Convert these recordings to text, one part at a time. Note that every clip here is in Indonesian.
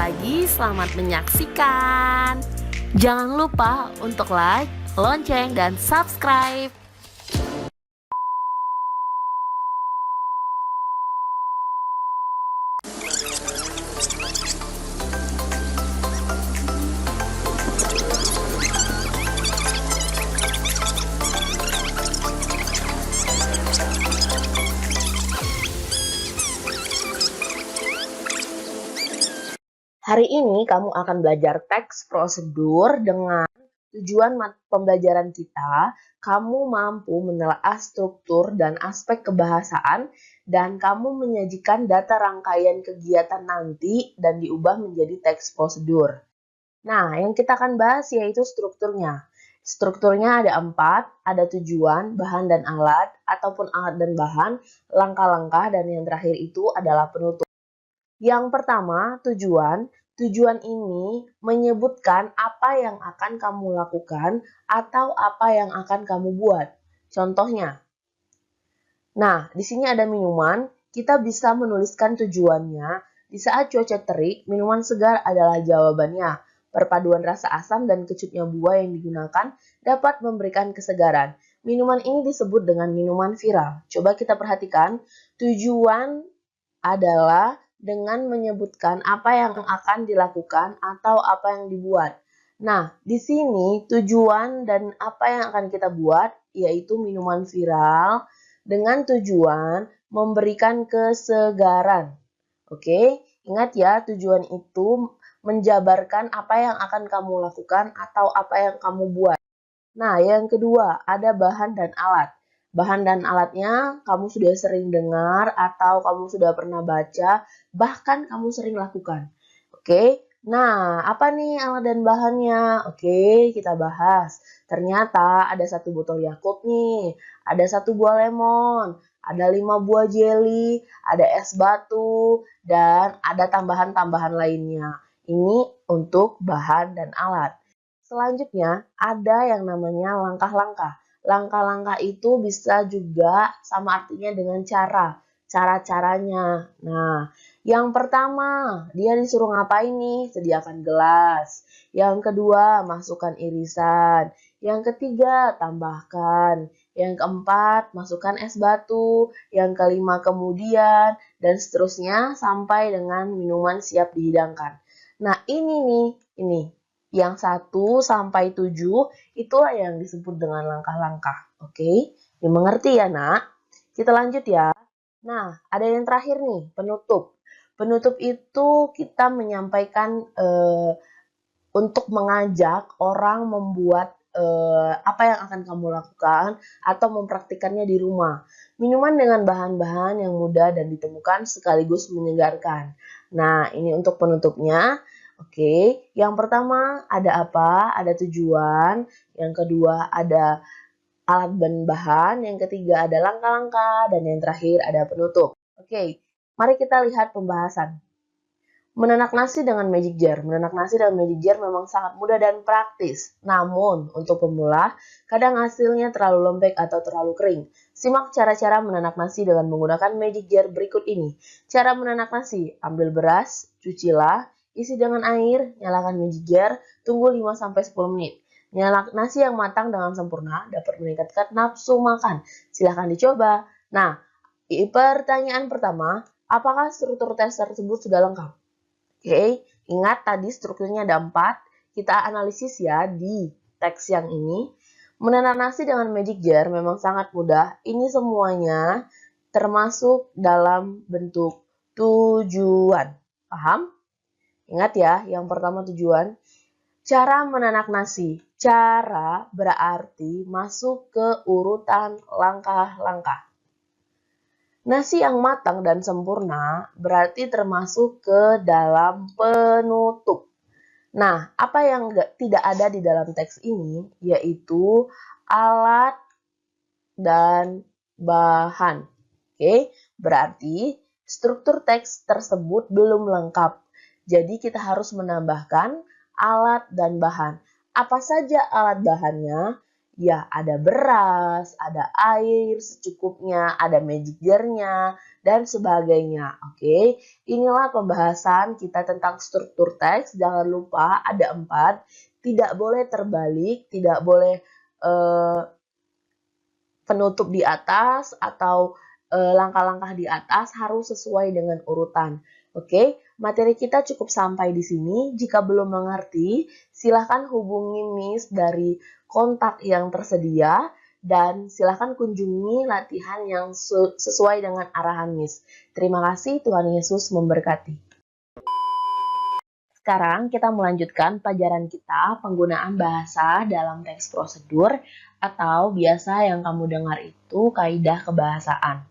lagi, selamat menyaksikan. Jangan lupa untuk like, lonceng, dan subscribe. Hari ini kamu akan belajar teks prosedur dengan tujuan pembelajaran kita. Kamu mampu menelaah struktur dan aspek kebahasaan dan kamu menyajikan data rangkaian kegiatan nanti dan diubah menjadi teks prosedur. Nah, yang kita akan bahas yaitu strukturnya. Strukturnya ada 4, ada tujuan, bahan dan alat, ataupun alat dan bahan, langkah-langkah, dan yang terakhir itu adalah penutup. Yang pertama, tujuan. Tujuan ini menyebutkan apa yang akan kamu lakukan atau apa yang akan kamu buat. Contohnya. Nah, di sini ada minuman. Kita bisa menuliskan tujuannya. Di saat cuaca terik, minuman segar adalah jawabannya. Perpaduan rasa asam dan kecutnya buah yang digunakan dapat memberikan kesegaran. Minuman ini disebut dengan minuman viral. Coba kita perhatikan. Tujuan adalah dengan menyebutkan apa yang akan dilakukan atau apa yang dibuat. Nah, di sini tujuan dan apa yang akan kita buat yaitu minuman viral dengan tujuan memberikan kesegaran. Oke, ingat ya, tujuan itu menjabarkan apa yang akan kamu lakukan atau apa yang kamu buat. Nah, yang kedua, ada bahan dan alat. Bahan dan alatnya kamu sudah sering dengar atau kamu sudah pernah baca, bahkan kamu sering lakukan. Oke, nah apa nih alat dan bahannya? Oke, kita bahas. Ternyata ada 1 botol Yakult nih, ada 1 buah lemon, ada 5 buah jeli, ada es batu, dan ada tambahan-tambahan lainnya. Ini untuk bahan dan alat. Selanjutnya, ada yang namanya langkah-langkah. Langkah-langkah itu bisa juga sama artinya dengan cara-caranya. Nah, yang pertama, dia disuruh ngapain nih? Sediakan gelas. Yang kedua, masukkan irisan. Yang ketiga, tambahkan. Yang keempat, masukkan es batu. Yang kelima, kemudian, dan seterusnya sampai dengan minuman siap dihidangkan. Nah, ini yang 1 sampai 7 itulah yang disebut dengan langkah-langkah. Oke, dimengerti ya nak? Kita lanjut ya. Nah, ada yang terakhir nih, penutup. Penutup itu kita menyampaikan untuk mengajak orang membuat apa yang akan kamu lakukan atau mempraktikannya di rumah. Minuman dengan bahan-bahan yang mudah dan ditemukan sekaligus menyegarkan. Nah, ini untuk penutupnya. Oke, yang pertama ada apa? Ada tujuan. Yang kedua ada alat dan bahan. Yang ketiga ada langkah-langkah. Dan yang terakhir ada penutup. Oke, mari kita lihat pembahasan. Menanak nasi dengan magic jar. Menanak nasi dengan magic jar memang sangat mudah dan praktis. Namun, untuk pemula, kadang hasilnya terlalu lembek atau terlalu kering. Simak cara-cara menanak nasi dengan menggunakan magic jar berikut ini. Cara menanak nasi, ambil beras, cucilah, isi dengan air, nyalakan magic jar, tunggu 5-10 menit. Nyalakan nasi yang matang dengan sempurna dapat meningkatkan nafsu makan. Silahkan dicoba. Nah, pertanyaan pertama, apakah struktur tes tersebut sudah lengkap? Oke, ingat tadi strukturnya ada 4. Kita analisis ya di teks yang ini. Menanak nasi dengan magic jar memang sangat mudah. Ini semuanya termasuk dalam bentuk tujuan. Paham? Ingat ya, yang pertama tujuan. Cara menanak nasi. Cara berarti masuk ke urutan langkah-langkah. Nasi yang matang dan sempurna berarti termasuk ke dalam penutup. Nah, apa yang tidak ada di dalam teks ini yaitu alat dan bahan. Oke, berarti struktur teks tersebut belum lengkap. Jadi kita harus menambahkan alat dan bahan. Apa saja alat bahannya? Ya, ada beras, ada air secukupnya, ada magic jar-nya, dan sebagainya. Oke, inilah pembahasan kita tentang struktur teks. Jangan lupa ada 4. Tidak boleh terbalik, tidak boleh penutup di atas atau langkah-langkah di atas, harus sesuai dengan urutan. Oke, materi kita cukup sampai di sini. Jika belum mengerti, silahkan hubungi Miss dari kontak yang tersedia dan silahkan kunjungi latihan yang sesuai dengan arahan Miss. Terima kasih, Tuhan Yesus memberkati. Sekarang kita melanjutkan pelajaran kita penggunaan bahasa dalam teks prosedur atau biasa yang kamu dengar itu kaidah kebahasaan.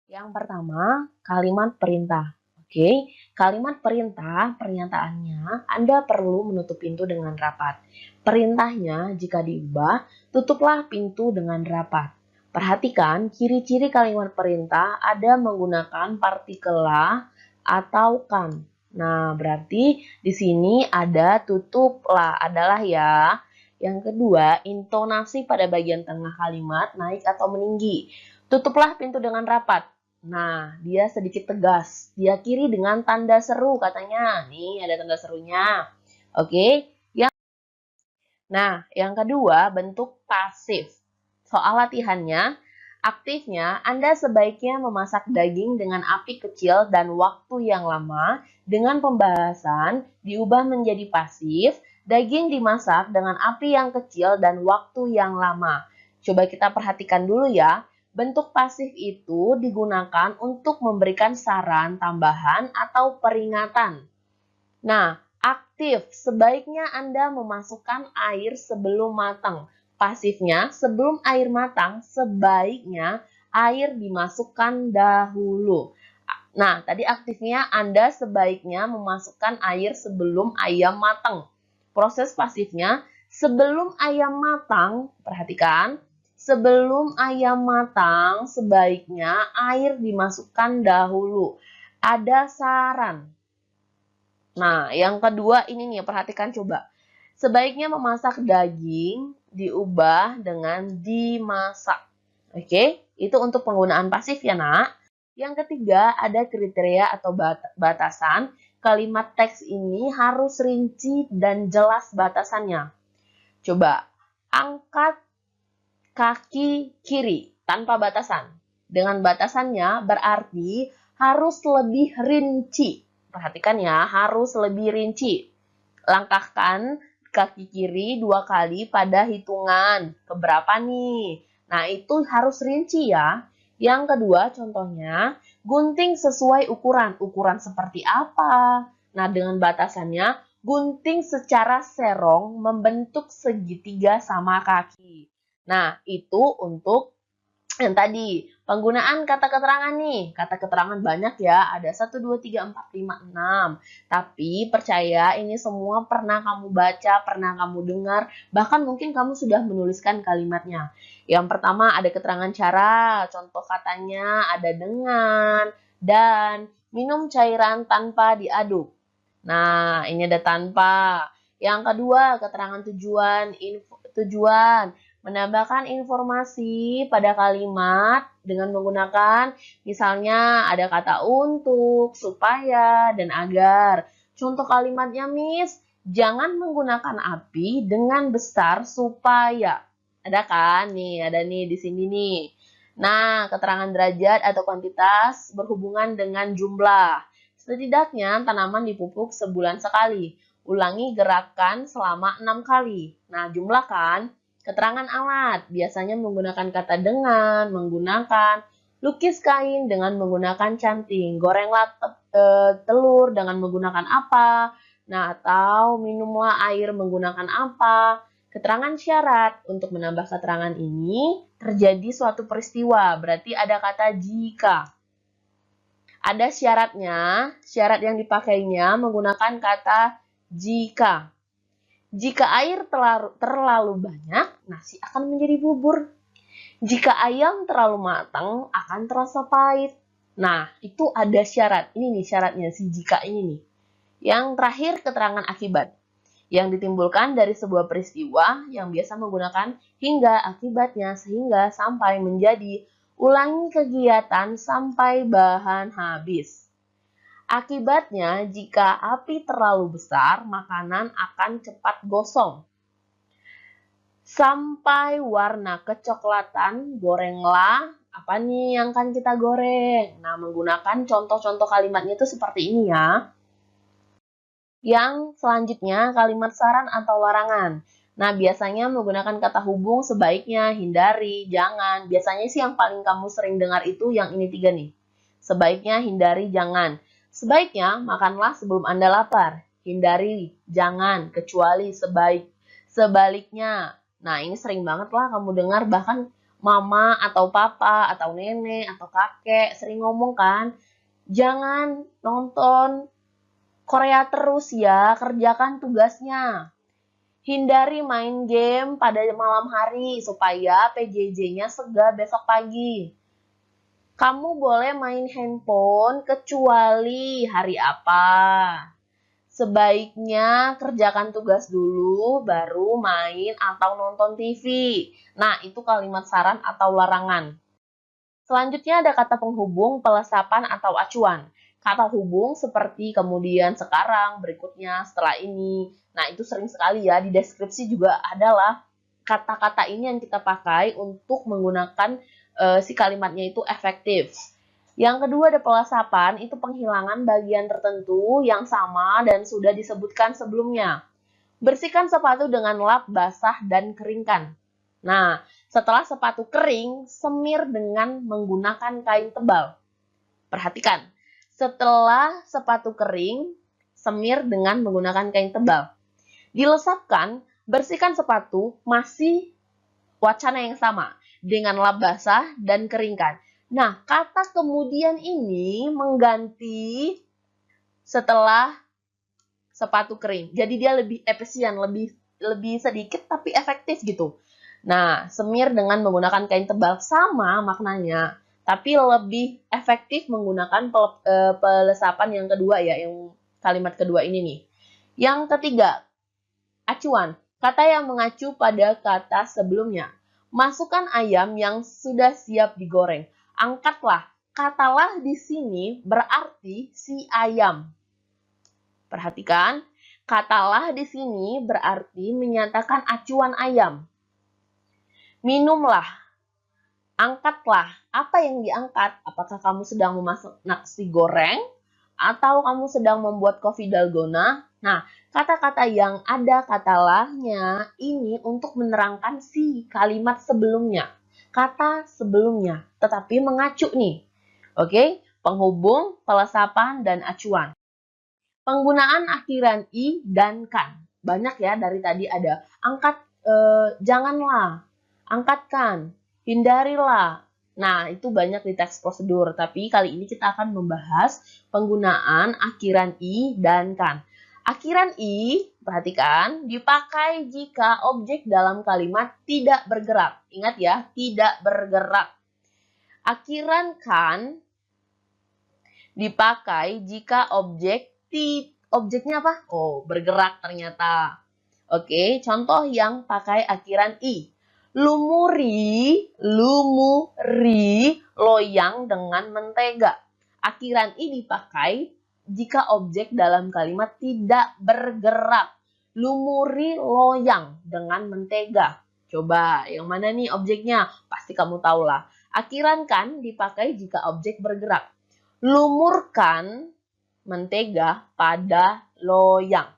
Yang pertama, kalimat perintah. Oke, kalimat perintah, pernyataannya, Anda perlu menutup pintu dengan rapat. Perintahnya, jika diubah, tutuplah pintu dengan rapat. Perhatikan, ciri-ciri kalimat perintah ada menggunakan partikel la atau kan. Nah, berarti di sini ada tutuplah adalah ya. Yang kedua, intonasi pada bagian tengah kalimat naik atau meninggi. Tutuplah pintu dengan rapat. Nah, dia sedikit tegas. Dia kiri dengan tanda seru katanya. Nih, ada tanda serunya. Oke. Yang kedua, bentuk pasif. Soal latihannya, aktifnya Anda sebaiknya memasak daging dengan api kecil dan waktu yang lama. Dengan pembahasan diubah menjadi pasif, daging dimasak dengan api yang kecil dan waktu yang lama. Coba kita perhatikan dulu ya. Bentuk pasif itu digunakan untuk memberikan saran tambahan atau peringatan. Nah, aktif, sebaiknya Anda memasukkan air sebelum matang. Pasifnya, sebelum air matang, sebaiknya air dimasukkan dahulu. Nah, tadi aktifnya Anda sebaiknya memasukkan air sebelum ayam matang. Proses pasifnya, sebelum ayam matang, perhatikan, sebelum ayam matang, sebaiknya air dimasukkan dahulu. Ada saran. Nah, yang kedua ini nih, perhatikan coba. Sebaiknya memasak daging diubah dengan dimasak. Oke, itu untuk penggunaan pasif ya, Nak. Yang ketiga, ada kriteria atau batasan. Kalimat teks ini harus rinci dan jelas batasannya. Coba, angkat kaki kiri tanpa batasan. Dengan batasannya berarti harus lebih rinci. Perhatikan ya, harus lebih rinci. Langkahkan kaki kiri 2 kali pada hitungan. Keberapa nih? Nah, itu harus rinci ya. Yang kedua, contohnya, gunting sesuai ukuran. Ukuran seperti apa? Nah, dengan batasannya, gunting secara serong membentuk segitiga sama kaki. Nah, itu untuk yang tadi, penggunaan kata keterangan nih. Kata keterangan banyak ya, ada 1, 2, 3, 4, 5, 6. Tapi percaya ini semua pernah kamu baca, pernah kamu dengar, bahkan mungkin kamu sudah menuliskan kalimatnya. Yang pertama ada keterangan cara, contoh katanya ada dengan, dan, minum cairan tanpa diaduk. Nah, ini ada tanpa. Yang kedua, keterangan tujuan. Menambahkan informasi pada kalimat dengan menggunakan misalnya ada kata untuk, supaya, dan agar. Contoh kalimatnya, Miss, jangan menggunakan api dengan besar supaya. Ada kan? Nih, ada nih di sini nih. Nah, keterangan derajat atau kuantitas berhubungan dengan jumlah. Setidaknya tanaman dipupuk sebulan sekali. Ulangi gerakan selama 6 kali. Nah, jumlah kan? Keterangan alat, biasanya menggunakan kata dengan, menggunakan, lukis kain dengan menggunakan canting, gorenglah telur dengan menggunakan apa, nah atau minumlah air menggunakan apa. Keterangan syarat, untuk menambah keterangan ini terjadi suatu peristiwa, berarti ada kata jika. Ada syaratnya, syarat yang dipakainya menggunakan kata jika. Jika air terlalu banyak, nasi akan menjadi bubur. Jika ayam terlalu matang, akan terasa pahit. Nah, itu ada syarat. Ini nih syaratnya, si jika ini nih. Yang terakhir, keterangan akibat. yang ditimbulkan dari sebuah peristiwa yang biasa menggunakan hingga, akibatnya, sehingga, sampai, menjadi. Ulangi kegiatan sampai bahan habis. Akibatnya, jika api terlalu besar, makanan akan cepat gosong. Sampai warna kecoklatan, gorenglah. Apa nih yang akan kita goreng? Nah, menggunakan contoh-contoh kalimatnya itu seperti ini ya. Yang selanjutnya, kalimat saran atau larangan. Nah, biasanya menggunakan kata hubung sebaiknya, hindari, jangan. Biasanya sih yang paling kamu sering dengar itu yang ini 3 nih. Sebaiknya, hindari, jangan. Sebaiknya, makanlah sebelum Anda lapar. Hindari, jangan, kecuali sebaliknya. Nah, ini sering banget lah kamu dengar, bahkan mama atau papa atau nenek atau kakek sering ngomong kan, jangan nonton Korea terus ya, kerjakan tugasnya. Hindari main game pada malam hari supaya PJJ-nya segar besok pagi. Kamu boleh main handphone kecuali hari apa. Sebaiknya kerjakan tugas dulu, baru main atau nonton TV. Nah, itu kalimat saran atau larangan. Selanjutnya ada kata penghubung, pelesapan, atau acuan. Kata hubung seperti kemudian, sekarang, berikutnya, setelah ini. Nah, itu sering sekali ya, di deskripsi juga adalah kata-kata ini yang kita pakai untuk menggunakan si kalimatnya itu efektif. Yang kedua ada pelesapan, itu penghilangan bagian tertentu yang sama dan sudah disebutkan sebelumnya. Bersihkan sepatu dengan lap, basah, dan keringkan. Nah, setelah sepatu kering, semir dengan menggunakan kain tebal. Perhatikan, setelah sepatu kering, semir dengan menggunakan kain tebal. Dilesapkan, bersihkan sepatu, masih wacana yang sama, dengan lap basah dan keringkan. Nah, kata kemudian ini mengganti setelah sepatu kering. Jadi dia lebih efisien, lebih sedikit tapi efektif gitu. Nah, semir dengan menggunakan kain tebal sama maknanya, tapi lebih efektif menggunakan pelesapan yang kedua ya, yang kalimat kedua ini nih. Yang ketiga, acuan. Kata yang mengacu pada kata sebelumnya. Masukkan ayam yang sudah siap digoreng. Angkatlah. Katalah di sini berarti si ayam. Perhatikan, katalah di sini berarti menyatakan acuan ayam. Minumlah. Angkatlah. Apa yang diangkat? Apakah kamu sedang memasak nasi goreng? Atau kamu sedang membuat kopi dalgona? Nah, kata-kata yang ada katalahnya ini untuk menerangkan si kalimat sebelumnya. Kata sebelumnya, tetapi mengacu nih. Oke, penghubung, pelesapan, dan acuan. Penggunaan akhiran i dan kan. Banyak ya, dari tadi ada angkat, janganlah, angkatkan, hindarilah. Nah, itu banyak di teks prosedur, tapi kali ini kita akan membahas penggunaan akhiran i dan kan. Akhiran i, perhatikan, dipakai jika objek dalam kalimat tidak bergerak. Ingat ya, tidak bergerak. Akhiran kan dipakai jika objeknya apa? Oh, bergerak ternyata. Oke, contoh yang pakai akhiran i. Lumuri, loyang dengan mentega. Akhiran i dipakai jika objek dalam kalimat tidak bergerak. Lumuri loyang dengan mentega. Coba, yang mana nih objeknya? Pasti kamu tahu lah. Akhiran kan dipakai jika objek bergerak. Lumurkan mentega pada loyang.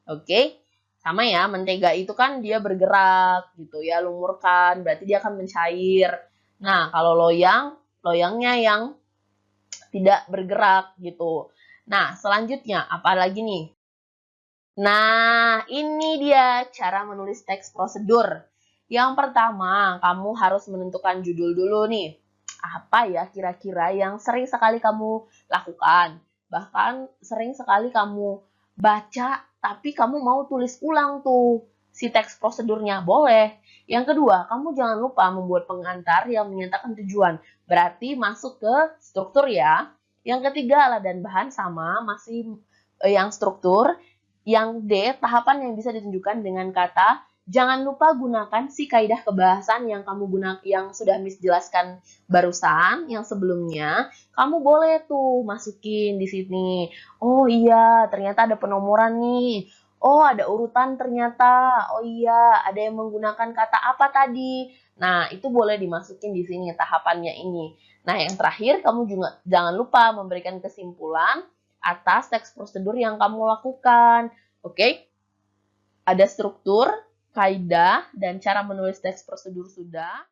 Oke? Sama ya, mentega itu kan dia bergerak gitu ya, lumurkan, berarti dia akan mencair. Nah, kalau loyangnya yang tidak bergerak gitu. Nah, selanjutnya apa lagi nih? Nah, ini dia cara menulis teks prosedur. Yang pertama, kamu harus menentukan judul dulu nih. Apa ya kira-kira yang sering sekali kamu lakukan? Bahkan sering sekali kamu baca, tapi kamu mau tulis ulang tuh si teks prosedurnya, boleh. Yang kedua, kamu jangan lupa membuat pengantar yang menyatakan tujuan. Berarti masuk ke struktur ya. Yang ketiga, alat dan bahan sama, masih yang struktur. Yang D, tahapan yang bisa ditunjukkan dengan kata jangan lupa gunakan si kaidah kebahasan yang yang sudah Miss jelaskan barusan, yang sebelumnya. Kamu boleh tuh masukin di sini. Oh iya, ternyata ada penomoran nih. Oh, ada urutan ternyata. Oh iya, ada yang menggunakan kata apa tadi. Nah, itu boleh dimasukin di sini tahapannya ini. Nah, yang terakhir kamu juga jangan lupa memberikan kesimpulan atas teks prosedur yang kamu lakukan. Oke? Ada struktur, kaidah, dan cara menulis teks prosedur sudah.